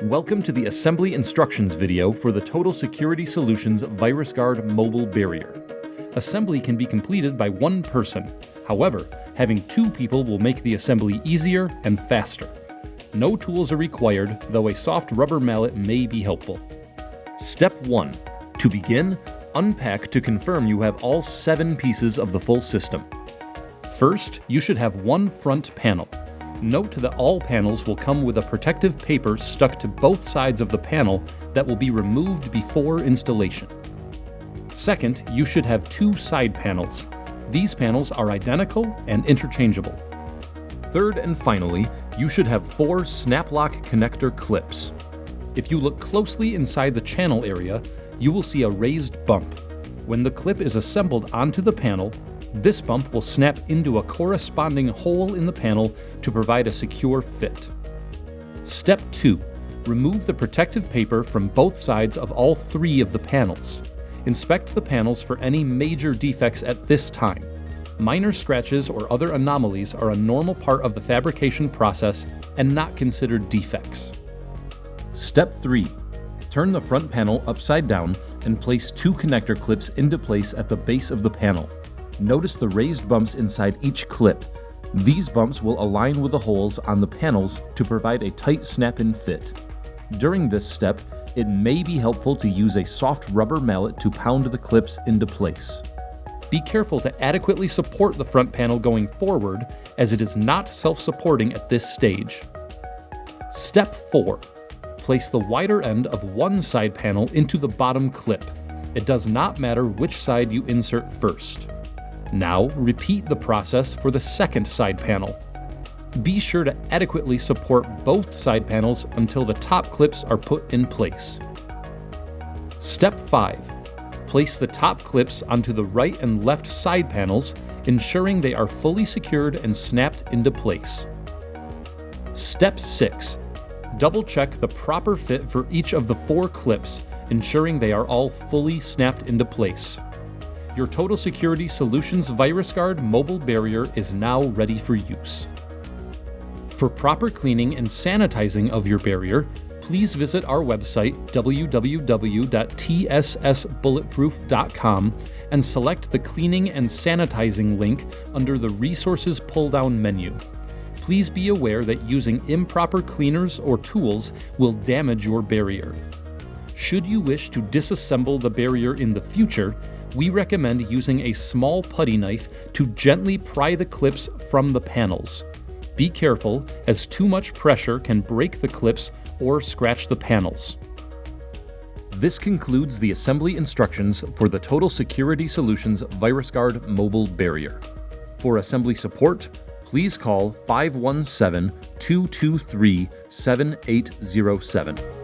Welcome to the assembly instructions video for the Total Security Solutions VirusGuard mobile barrier. Assembly can be completed by one person. However, having two people will make the assembly easier and faster. No tools are required, though a soft rubber mallet may be helpful. Step 1. To begin, unpack to confirm you have all 7 pieces of the full system. First, you should have one front panel. Note that all panels will come with a protective paper stuck to both sides of the panel that will be removed before installation. Second, you should have 2 side panels. These panels are identical and interchangeable. Third and finally, you should have 4 snap lock connector clips. If you look closely inside the channel area, you will see a raised bump. When the clip is assembled onto the panel, this bump will snap into a corresponding hole in the panel to provide a secure fit. Step 2. Remove the protective paper from both sides of all 3 of the panels. Inspect the panels for any major defects at this time. Minor scratches or other anomalies are a normal part of the fabrication process and not considered defects. Step 3. Turn the front panel upside down and place 2 connector clips into place at the base of the panel. Notice the raised bumps inside each clip. These bumps will align with the holes on the panels to provide a tight snap-in fit. During this step, it may be helpful to use a soft rubber mallet to pound the clips into place. Be careful to adequately support the front panel going forward, as it is not self-supporting at this stage. Step 4. Place the wider end of one side panel into the bottom clip. It does not matter which side you insert first. Now, repeat the process for the second side panel. Be sure to adequately support both side panels until the top clips are put in place. Step 5. Place the top clips onto the right and left side panels, ensuring they are fully secured and snapped into place. Step 6. Double-check the proper fit for each of the 4 clips, ensuring they are all fully snapped into place. Your Total Security Solutions VirusGuard mobile barrier is now ready for use. For proper cleaning and sanitizing of your barrier, please visit our website www.tssbulletproof.com and select the Cleaning and Sanitizing link under the Resources pull-down menu. Please be aware that using improper cleaners or tools will damage your barrier. Should you wish to disassemble the barrier in the future, we recommend using a small putty knife to gently pry the clips from the panels. Be careful, as too much pressure can break the clips or scratch the panels. This concludes the assembly instructions for the Total Security Solutions VirusGuard mobile barrier. For assembly support, please call 517-223-7807.